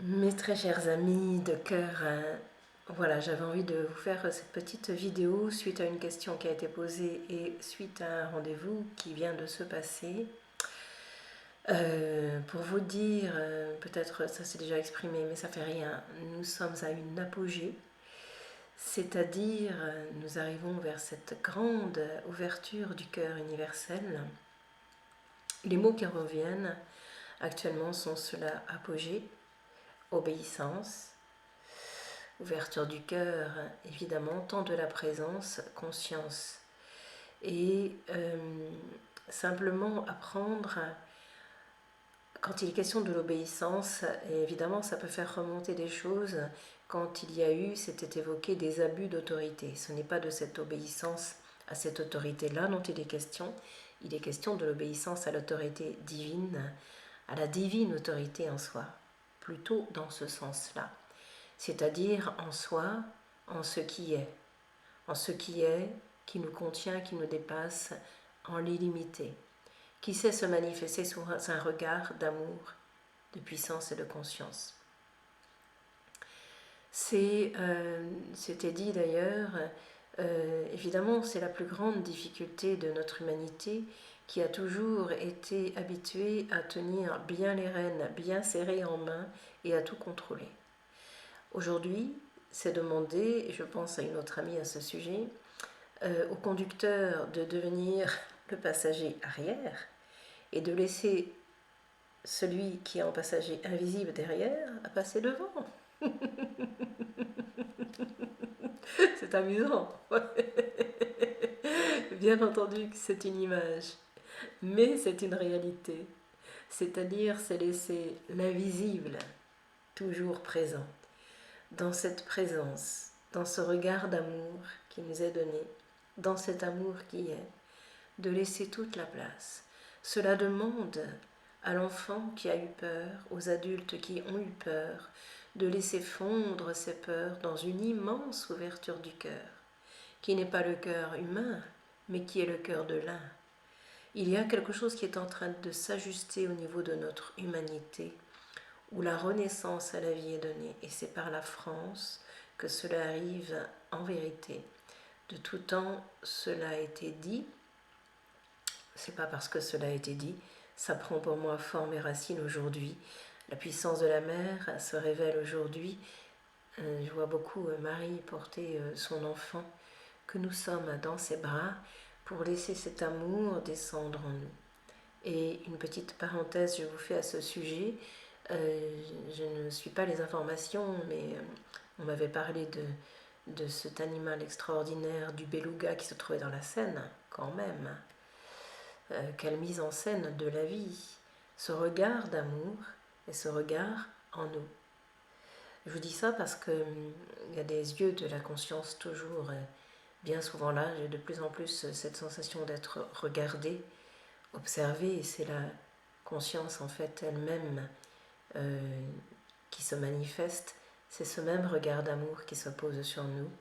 Mes très chers amis de cœur, voilà, j'avais envie de vous faire cette petite vidéo suite à une question qui a été posée et suite à un rendez-vous qui vient de se passer. Pour vous dire, peut-être ça s'est déjà exprimé, mais ça fait rien, nous sommes à une apogée, c'est-à-dire nous arrivons vers cette grande ouverture du cœur universel. Les mots qui reviennent actuellement sont cela: apogée, obéissance, ouverture du cœur, évidemment, temps de la présence, conscience. Et simplement apprendre, quand il est question de l'obéissance, et évidemment ça peut faire remonter des choses, quand il y a eu, c'était évoqué, des abus d'autorité. Ce n'est pas de cette obéissance à cette autorité-là dont il est question de l'obéissance à l'autorité divine, à la divine autorité en soi, plutôt dans ce sens-là. C'est-à-dire en soi, en ce qui est, qui nous contient, qui nous dépasse, en l'illimité, qui sait se manifester sous un regard d'amour, de puissance et de conscience. C'était dit d'ailleurs, évidemment c'est la plus grande difficulté de notre humanité qui a toujours été habituée à tenir bien les rênes, bien serrées en main et à tout contrôler. Aujourd'hui, c'est demander, et je pense à une autre amie à ce sujet, au conducteur de devenir le passager arrière et de laisser celui qui est en passager invisible derrière à passer devant. C'est amusant. Bien entendu que c'est une image, mais c'est une réalité. C'est-à-dire, c'est laisser l'invisible toujours présent. Dans cette présence, dans ce regard d'amour qui nous est donné, dans cet amour qui est, de laisser toute la place. Cela demande à l'enfant qui a eu peur, aux adultes qui ont eu peur, de laisser fondre ces peurs dans une immense ouverture du cœur, qui n'est pas le cœur humain, mais qui est le cœur de l'un. Il y a quelque chose qui est en train de s'ajuster au niveau de notre humanité, où la renaissance à la vie est donnée, et c'est par la France que cela arrive en vérité. De tout temps, cela a été dit, c'est pas parce que cela a été dit, ça prend pour moi forme et racine aujourd'hui. La puissance de la mère se révèle aujourd'hui. Je vois beaucoup Marie porter son enfant, que nous sommes dans ses bras, pour laisser cet amour descendre en nous. Et une petite parenthèse, je vous fais à ce sujet. Je ne suis pas les informations, mais on m'avait parlé de cet animal extraordinaire du beluga qui se trouvait dans la Seine, quand même. Quelle mise en scène de la vie, ce regard d'amour et ce regard en nous. Je vous dis ça parce qu'il y a des yeux de la conscience toujours, bien souvent là, j'ai de plus en plus cette sensation d'être regardée, observée, et c'est la conscience en fait elle-même qui se manifeste, c'est ce même regard d'amour qui se pose sur nous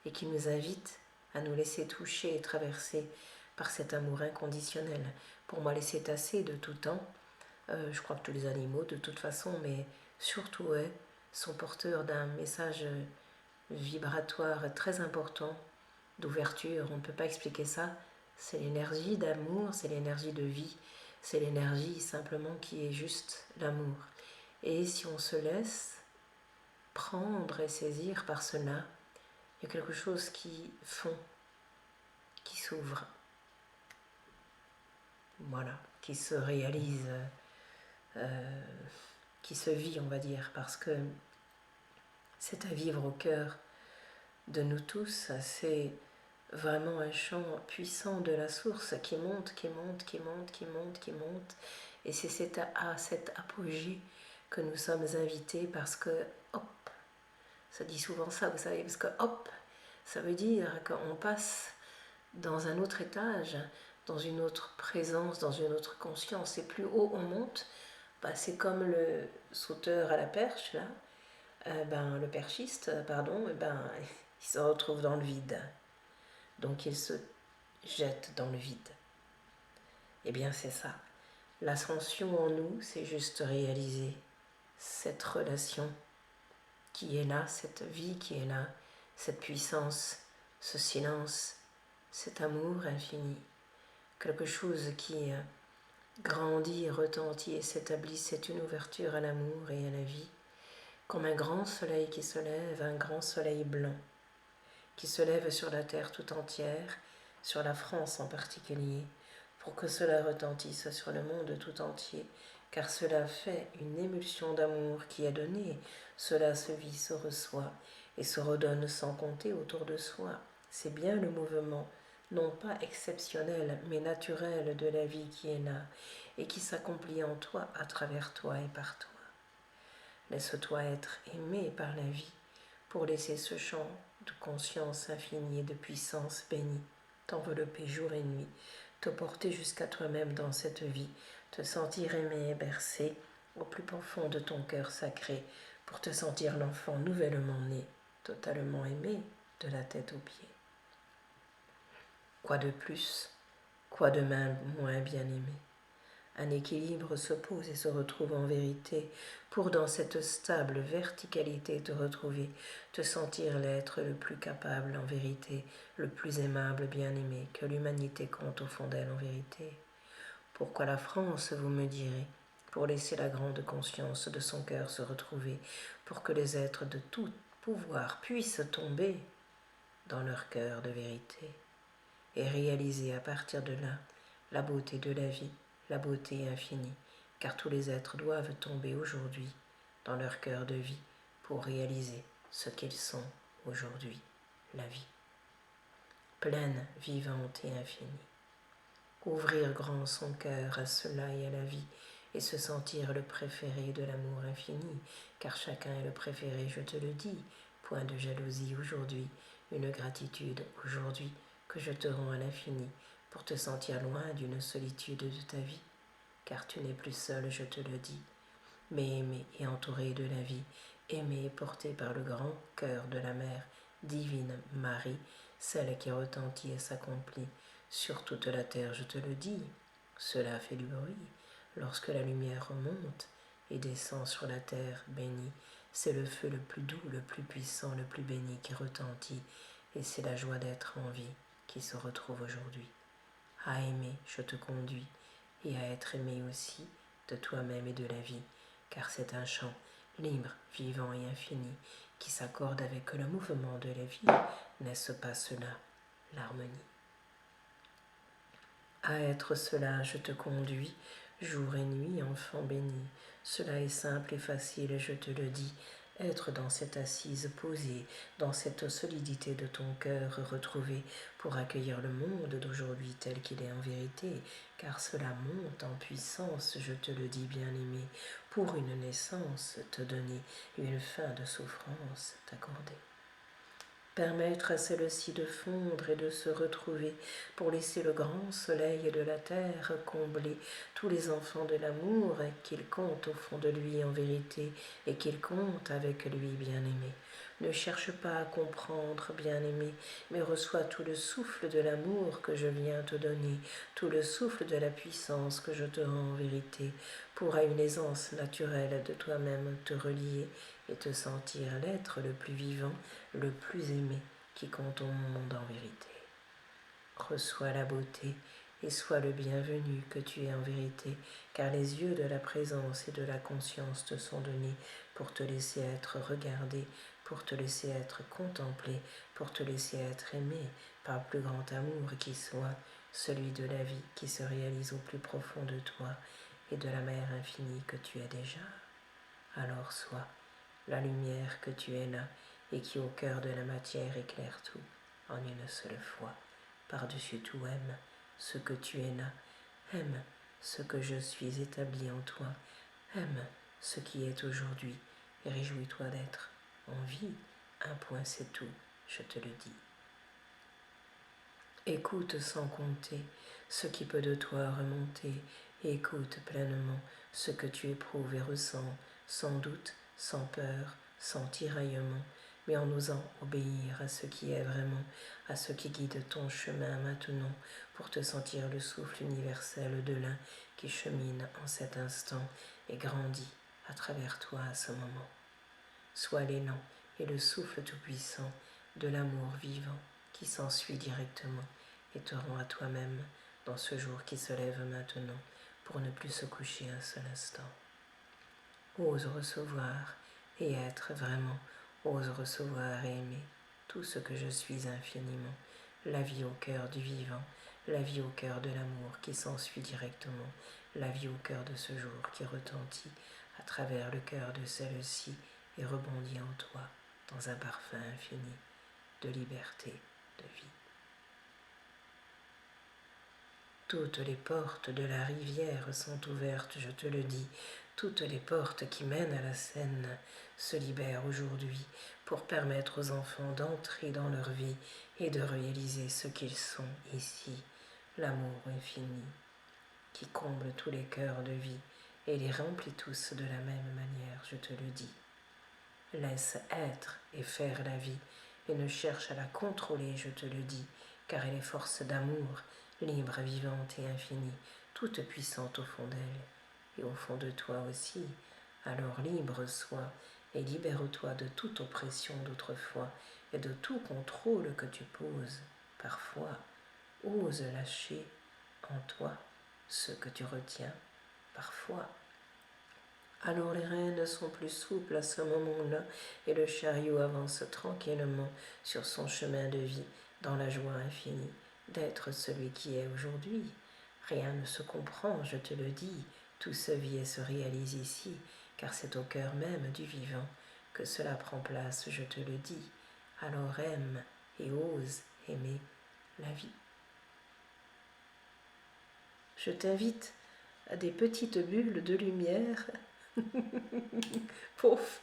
et qui nous invite à nous laisser toucher et traverser par cet amour inconditionnel. Pour moi, les cétacés de tout temps, je crois que tous les animaux de toute façon, mais surtout eux, sont porteurs d'un message vibratoire très important, d'ouverture. On ne peut pas expliquer ça. C'est l'énergie d'amour, c'est l'énergie de vie, c'est l'énergie simplement qui est juste l'amour. Et si on se laisse prendre et saisir par cela, il y a quelque chose qui fond, qui s'ouvre, voilà, qui se réalise, qui se vit, on va dire, parce que c'est à vivre au cœur de nous tous, c'est vraiment un chant puissant de la source qui monte, qui monte, qui monte, qui monte, qui monte, et c'est cet apogée que nous sommes invités parce que, hop, ça dit souvent ça, vous savez, parce que hop, ça veut dire qu'on passe dans un autre étage, dans une autre présence, dans une autre conscience. Et plus haut on monte, bah, c'est comme le sauteur à la perche, là, le perchiste, pardon, il se retrouve dans le vide. Donc il se jette dans le vide. Eh bien c'est ça. L'ascension en nous, c'est juste réaliser cette relation qui est là, cette vie qui est là, cette puissance, ce silence, cet amour infini, quelque chose qui grandit, retentit et s'établit, c'est une ouverture à l'amour et à la vie, comme un grand soleil qui se lève, un grand soleil blanc, qui se lève sur la terre tout entière, sur la France en particulier, pour que cela retentisse sur le monde tout entier, car cela fait une émulsion d'amour qui est donnée, cela se vit, se reçoit et se redonne sans compter autour de soi. C'est bien le mouvement, non pas exceptionnel, mais naturel de la vie qui est là et qui s'accomplit en toi, à travers toi et par toi. Laisse-toi être aimé par la vie pour laisser ce champ de conscience infinie et de puissance bénie t'envelopper jour et nuit, te porter jusqu'à toi-même dans cette vie, te sentir aimé et bercé au plus profond de ton cœur sacré pour te sentir l'enfant nouvellement né, totalement aimé de la tête aux pieds. Quoi de plus, quoi de moins bien aimé? Un équilibre se pose et se retrouve en vérité pour dans cette stable verticalité te retrouver, te sentir l'être le plus capable en vérité, le plus aimable, bien-aimé que l'humanité compte au fond d'elle en vérité. Pourquoi la France, vous me direz? Pour laisser la grande conscience de son cœur se retrouver, pour que les êtres de tout pouvoir puissent tomber dans leur cœur de vérité et réaliser à partir de là la beauté de la vie, la beauté infinie, car tous les êtres doivent tomber aujourd'hui dans leur cœur de vie pour réaliser ce qu'ils sont aujourd'hui, la vie, pleine, vivante et infinie. Ouvrir grand son cœur à cela et à la vie, et se sentir le préféré de l'amour infini, car chacun est le préféré, je te le dis, point de jalousie aujourd'hui, une gratitude aujourd'hui que je te rends à l'infini, pour te sentir loin d'une solitude de ta vie, car tu n'es plus seul, je te le dis, mais aimé et entouré de la vie, aimé et porté par le grand cœur de la mère, divine Marie, celle qui retentit et s'accomplit sur toute la terre, je te le dis. Cela fait du bruit lorsque la lumière remonte et descend sur la terre bénie. C'est le feu le plus doux, le plus puissant, le plus béni qui retentit, et c'est la joie d'être en vie qui se retrouve aujourd'hui. À aimer, je te conduis, et à être aimé aussi de toi-même et de la vie, car c'est un chant libre, vivant et infini qui s'accorde avec le mouvement de la vie. N'est-ce pas cela, l'harmonie? À être cela, je te conduis, jour et nuit, enfant béni. Cela est simple et facile, je te le dis. Être dans cette assise posée, dans cette solidité de ton cœur retrouvé pour accueillir le monde d'aujourd'hui tel qu'il est en vérité, car cela monte en puissance, je te le dis bien-aimé, pour une naissance te donner, une fin de souffrance t'accorder. Permettre à celle-ci de fondre et de se retrouver pour laisser le grand soleil de la terre combler tous les enfants de l'amour qu'il compte au fond de lui en vérité et qu'il compte avec lui bien-aimé. Ne cherche pas à comprendre, bien-aimé, mais reçois tout le souffle de l'amour que je viens te donner, tout le souffle de la puissance que je te rends en vérité, pour à une aisance naturelle de toi-même te relier et te sentir l'être le plus vivant, le plus aimé qui compte au monde en vérité. Reçois la beauté et sois le bienvenu que tu es en vérité, car les yeux de la présence et de la conscience te sont donnés pour te laisser être regardé, pour te laisser être contemplé, pour te laisser être aimé par le plus grand amour qui soit, celui de la vie qui se réalise au plus profond de toi et de la mer infinie que tu es déjà. Alors sois la lumière que tu es là et qui au cœur de la matière éclaire tout en une seule fois. Par-dessus tout, aime ce que tu es là, aime ce que je suis établi en toi, aime ce qui est aujourd'hui et réjouis-toi d'être en vie. Un point, c'est tout, je te le dis. Écoute sans compter ce qui peut de toi remonter, et écoute pleinement ce que tu éprouves et ressens, sans doute, sans peur, sans tiraillement, mais en osant obéir à ce qui est vraiment, à ce qui guide ton chemin maintenant, pour te sentir le souffle universel de l'un qui chemine en cet instant et grandit à travers toi à ce moment. Sois l'élan et le souffle tout-puissant de l'amour vivant qui s'ensuit directement et te rend à toi-même dans ce jour qui se lève maintenant pour ne plus se coucher un seul instant. Ose recevoir et être vraiment, ose recevoir et aimer tout ce que je suis infiniment, la vie au cœur du vivant, la vie au cœur de l'amour qui s'ensuit directement, la vie au cœur de ce jour qui retentit à travers le cœur de celle-ci et rebondit en toi dans un parfum infini de liberté, de vie. Toutes les portes de la rivière sont ouvertes, je te le dis. Toutes les portes qui mènent à la Seine se libèrent aujourd'hui pour permettre aux enfants d'entrer dans leur vie et de réaliser ce qu'ils sont ici, l'amour infini, qui comble tous les cœurs de vie et les remplit tous de la même manière, je te le dis. Laisse être et faire la vie et ne cherche à la contrôler, je te le dis, car elle est force d'amour, libre, vivante et infinie, toute puissante au fond d'elle et au fond de toi aussi. Alors libre sois et libère-toi de toute oppression d'autrefois et de tout contrôle que tu poses. Parfois, ose lâcher en toi ce que tu retiens. Parfois, alors les rênes sont plus souples à ce moment-là et le chariot avance tranquillement sur son chemin de vie dans la joie infinie d'être celui qui est aujourd'hui. Rien ne se comprend, je te le dis, tout se vit et se réalise ici, car c'est au cœur même du vivant que cela prend place, je te le dis. Alors aime et ose aimer la vie. Je t'invite à des petites bulles de lumière. Pouf.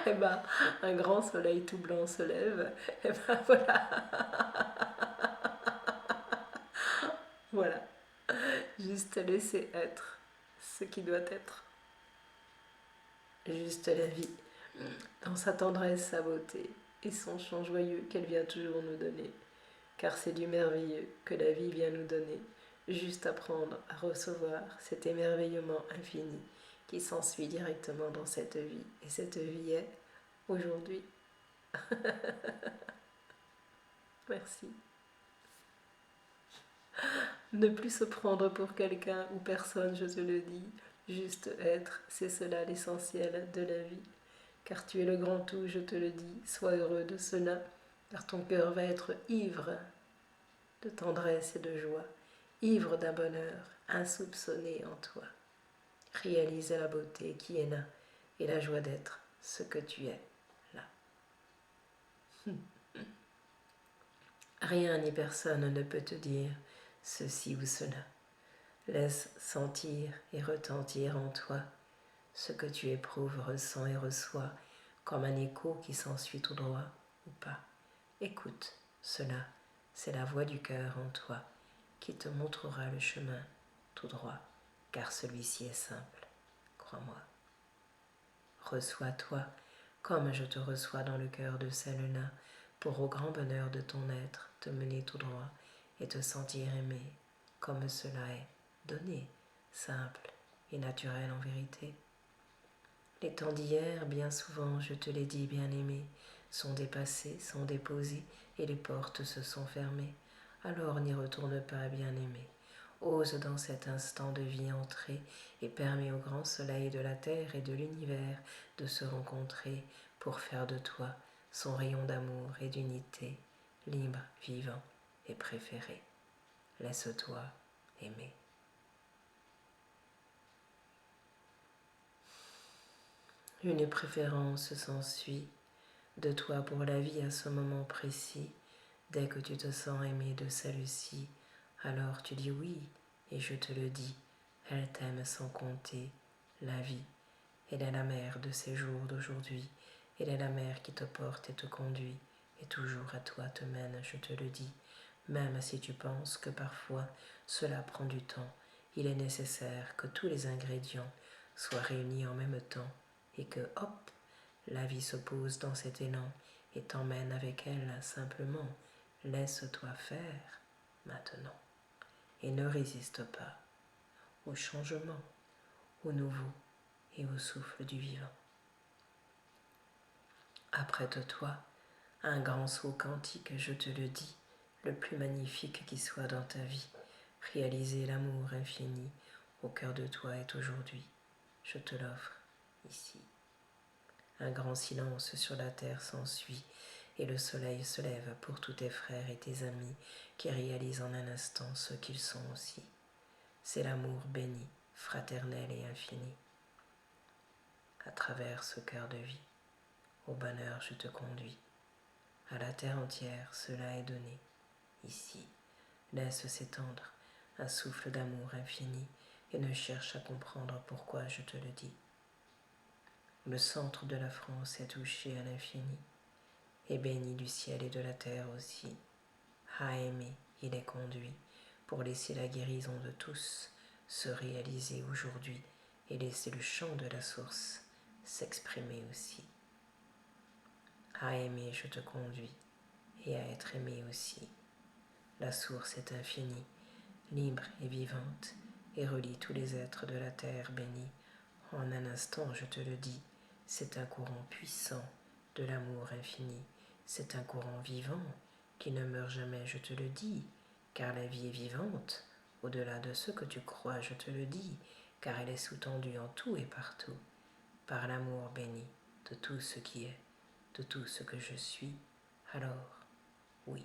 Et ben, un grand soleil tout blanc se lève. Et ben voilà. Voilà. Juste laisser être ce qui doit être. Juste la vie, dans sa tendresse, sa beauté et son chant joyeux qu'elle vient toujours nous donner. Car c'est du merveilleux que la vie vient nous donner. Juste apprendre à recevoir cet émerveillement infini qui s'ensuit directement dans cette vie. Et cette vie est aujourd'hui. Merci. Ne plus se prendre pour quelqu'un ou personne, je te le dis. Juste être, c'est cela l'essentiel de la vie. Car tu es le grand tout, je te le dis. Sois heureux de cela, car ton cœur va être ivre de tendresse et de joie, ivre d'un bonheur insoupçonné en toi. Réalise la beauté qui est là et la joie d'être ce que tu es là. Rien ni personne ne peut te dire ceci ou cela. Laisse sentir et retentir en toi ce que tu éprouves, ressens et reçois comme un écho qui s'ensuit tout droit ou pas. Écoute cela, c'est la voix du cœur en toi qui te montrera le chemin tout droit, car celui-ci est simple, crois-moi. Reçois-toi comme je te reçois dans le cœur de celle-là, pour au grand bonheur de ton être te mener tout droit et te sentir aimé comme cela est, donné, simple et naturel en vérité. Les temps d'hier, bien souvent, je te l'ai dit, bien-aimé, sont dépassés, sont déposés, et les portes se sont fermées. Alors n'y retourne pas, bien-aimé. Ose dans cet instant de vie entrer et permets au grand soleil de la terre et de l'univers de se rencontrer pour faire de toi son rayon d'amour et d'unité, libre, vivant et préféré. Laisse-toi aimer. Une préférence s'ensuit de toi pour la vie à ce moment précis. Dès que tu te sens aimé de celle-ci, alors tu dis oui, et je te le dis, elle t'aime sans compter. La vie, elle est la mère de ces jours d'aujourd'hui, elle est la mère qui te porte et te conduit, et toujours à toi te mène, je te le dis. Même si tu penses que parfois cela prend du temps, il est nécessaire que tous les ingrédients soient réunis en même temps, et que, hop, la vie se pose dans cet élan et t'emmène avec elle simplement. Laisse-toi faire maintenant et ne résiste pas au changement, au nouveau, et au souffle du vivant. Apprête-toi à un grand saut quantique, je te le dis, le plus magnifique qui soit dans ta vie. Réaliser l'amour infini au cœur de toi est aujourd'hui. Je te l'offre ici. Un grand silence sur la terre s'ensuit et le soleil se lève pour tous tes frères et tes amis qui réalisent en un instant ce qu'ils sont aussi. C'est l'amour béni, fraternel et infini. À travers ce cœur de vie, au bonheur je te conduis. À la terre entière, cela est donné. Ici, laisse s'étendre un souffle d'amour infini et ne cherche à comprendre pourquoi je te le dis. Le centre de la France est touché à l'infini et béni du ciel et de la terre aussi. À aimer, il est conduit pour laisser la guérison de tous se réaliser aujourd'hui et laisser le chant de la source s'exprimer aussi. À aimer, je te conduis et à être aimé aussi. La source est infinie, libre et vivante, et relie tous les êtres de la terre bénie. En un instant, je te le dis, c'est un courant puissant de l'amour infini. C'est un courant vivant qui ne meurt jamais, je te le dis, car la vie est vivante. Au-delà de ce que tu crois, je te le dis, car elle est sous-tendue en tout et partout, par l'amour béni de tout ce qui est, de tout ce que je suis. Alors, oui.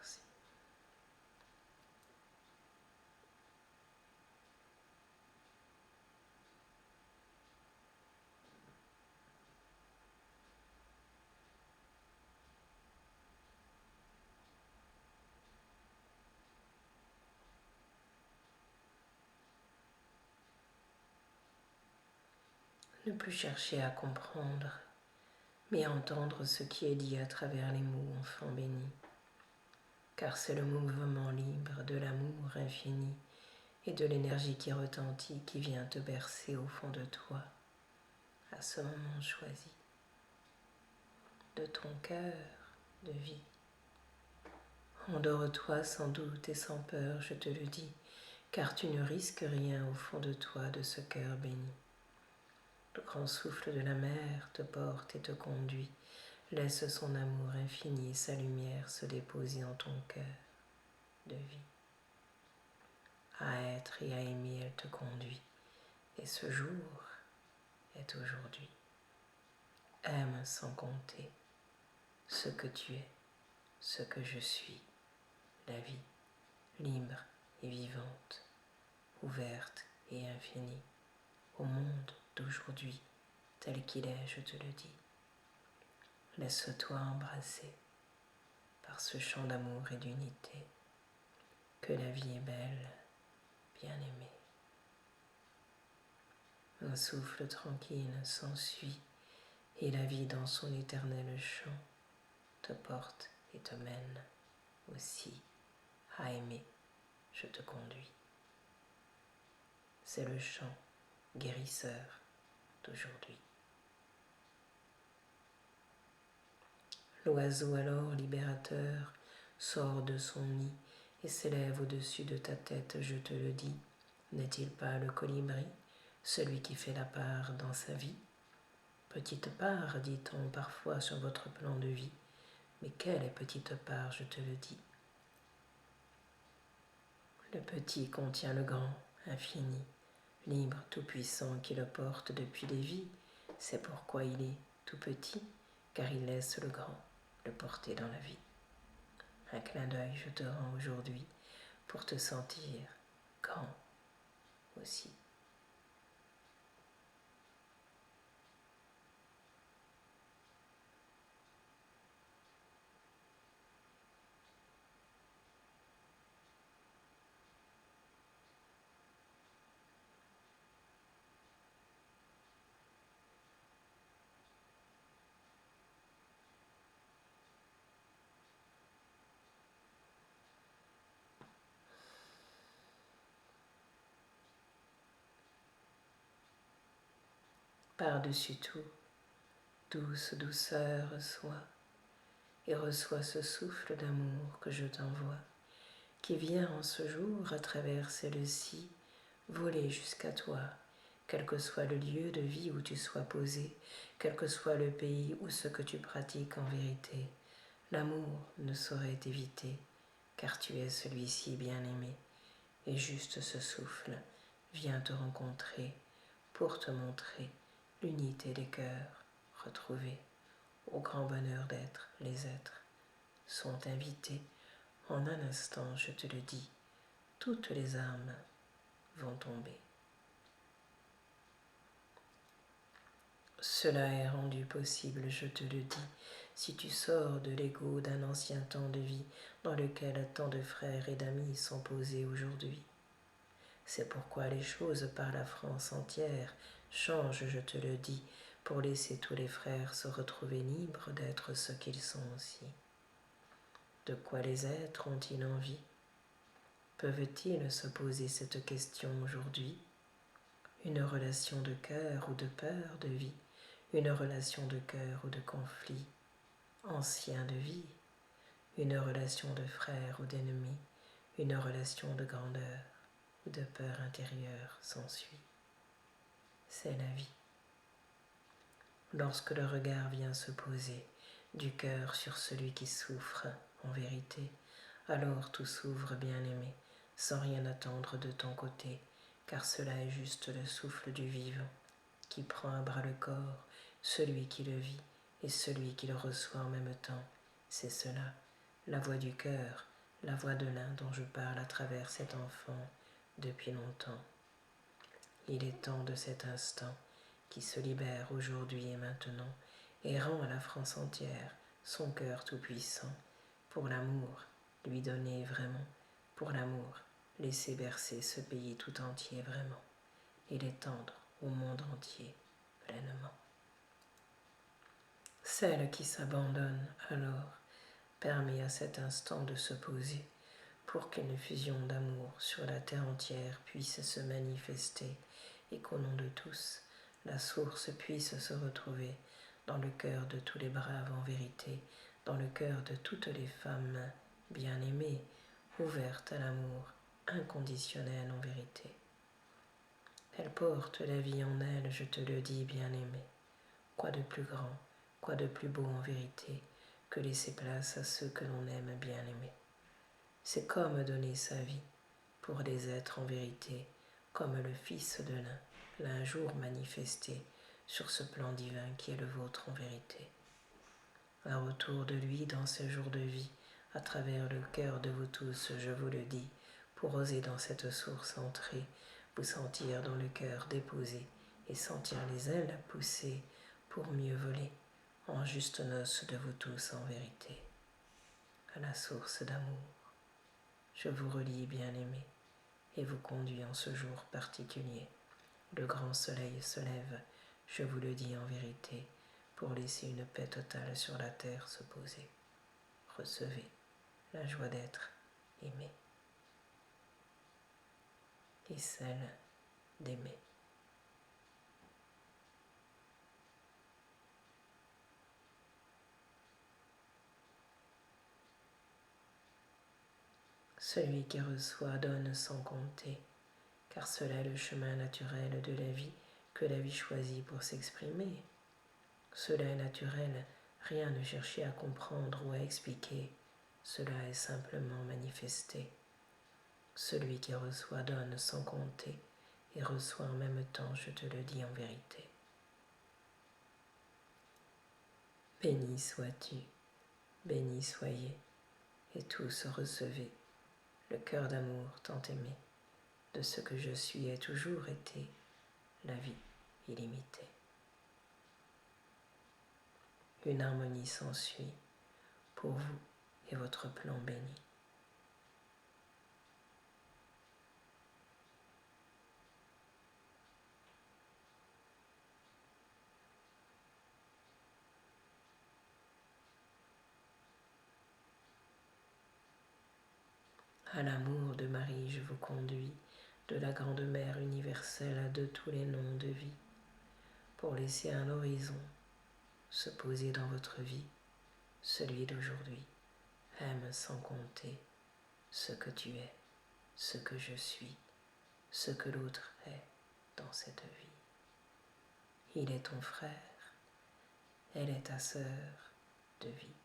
Merci. Ne plus chercher à comprendre, mais à entendre ce qui est dit à travers les mots, enfant béni. Car c'est le mouvement libre de l'amour infini et de l'énergie qui retentit qui vient te bercer au fond de toi, à ce moment choisi, de ton cœur de vie. Endors-toi sans doute et sans peur, je te le dis, car tu ne risques rien au fond de toi de ce cœur béni. Le grand souffle de la mer te porte et te conduit. Laisse son amour infini et sa lumière se déposer en ton cœur de vie. À être et à aimer, elle te conduit. Et ce jour est aujourd'hui. Aime sans compter ce que tu es, ce que je suis, la vie, libre et vivante, ouverte et infinie, au monde d'aujourd'hui, tel qu'il est, je te le dis. Laisse-toi embrasser par ce chant d'amour et d'unité, que la vie est belle, bien-aimée. Un souffle tranquille s'ensuit et la vie dans son éternel chant te porte et te mène aussi à aimer, je te conduis. C'est le chant guérisseur d'aujourd'hui. L'oiseau alors libérateur sort de son nid et s'élève au-dessus de ta tête, je te le dis. N'est-il pas le colibri, celui qui fait la part dans sa vie? Petite part, dit-on parfois sur votre plan de vie, mais quelle est petite part, je te le dis. Le petit contient le grand, infini, libre, tout-puissant qui le porte depuis les vies. C'est pourquoi il est tout petit, car il laisse le grand le porter dans la vie. Un clin d'œil je te rends aujourd'hui pour te sentir grand aussi. par-dessus tout, douce douceur reçois, et reçois ce souffle d'amour que je t'envoie, qui vient en ce jour à travers celle-ci voler jusqu'à toi, quel que soit le lieu de vie où tu sois posé, quel que soit le pays ou ce que tu pratiques en vérité. L'amour ne saurait t'éviter, car tu es celui-ci bien-aimé, et juste ce souffle vient te rencontrer pour te montrer l'unité des cœurs retrouvés. Au grand bonheur d'être, les êtres sont invités. En un instant, je te le dis, toutes les âmes vont tomber. Cela est rendu possible, je te le dis, si tu sors de l'ego d'un ancien temps de vie dans lequel tant de frères et d'amis sont posés aujourd'hui. C'est pourquoi les choses par la France entière changent, je te le dis, pour laisser tous les frères se retrouver libres d'être ce qu'ils sont aussi. De quoi les êtres ont-ils envie? Peuvent-ils se poser cette question aujourd'hui? Une relation de cœur ou de peur de vie, une relation de cœur ou de conflit, ancien de vie, une relation de frère ou d'ennemi, une relation de grandeur ou de peur intérieure s'ensuit. C'est la vie. Lorsque le regard vient se poser du cœur sur celui qui souffre en vérité, alors tout s'ouvre, bien-aimé, sans rien attendre de ton côté, car cela est juste le souffle du vivant qui prend à bras le corps celui qui le vit et celui qui le reçoit en même temps. C'est cela, la voix du cœur, la voix de l'un dont je parle à travers cet enfant depuis longtemps. Il est temps de cet instant qui se libère aujourd'hui et maintenant et rend à la France entière son cœur tout-puissant, pour l'amour lui donner vraiment, pour l'amour laisser bercer ce pays tout entier vraiment, et l'étendre au monde entier pleinement. Celle qui s'abandonne alors permet à cet instant de se poser pour qu'une fusion d'amour sur la terre entière puisse se manifester et qu'au nom de tous, la source puisse se retrouver dans le cœur de tous les braves en vérité, dans le cœur de toutes les femmes bien-aimées, ouvertes à l'amour inconditionnel en vérité. Elle porte la vie en elle, je te le dis, bien-aimé. Quoi de plus grand, quoi de plus beau en vérité que laisser place à ceux que l'on aime bien-aimés. C'est comme donner sa vie pour des êtres en vérité, comme le Fils de l'un l'a un jour manifesté sur ce plan divin qui est le vôtre en vérité. Un retour de lui dans ce jour de vie, à travers le cœur de vous tous, je vous le dis, pour oser dans cette source entrer, vous sentir dans le cœur déposé et sentir les ailes pousser pour mieux voler en juste noces de vous tous en vérité, à la source d'amour. Je vous relie, bien-aimés, et vous conduis en ce jour particulier. Le grand soleil se lève, je vous le dis en vérité, pour laisser une paix totale sur la terre se poser. Recevez la joie d'être aimé et celle d'aimer. Celui qui reçoit donne sans compter, car cela est le chemin naturel de la vie que la vie choisit pour s'exprimer. Cela est naturel, rien ne chercher à comprendre ou à expliquer, cela est simplement manifesté. Celui qui reçoit donne sans compter et reçoit en même temps, je te le dis en vérité. Béni sois-tu, béni soyez, et tous recevez le cœur d'amour tant aimé, de ce que je suis et toujours été, la vie illimitée. Une harmonie s'ensuit pour vous et votre plan béni. À l'amour de Marie, je vous conduis, de la grande mère universelle de tous les noms de vie. pour laisser un horizon se poser dans votre vie, celui d'aujourd'hui. Aime sans compter ce que tu es, ce que je suis, ce que l'autre est dans cette vie. Il est ton frère, elle est ta sœur de vie.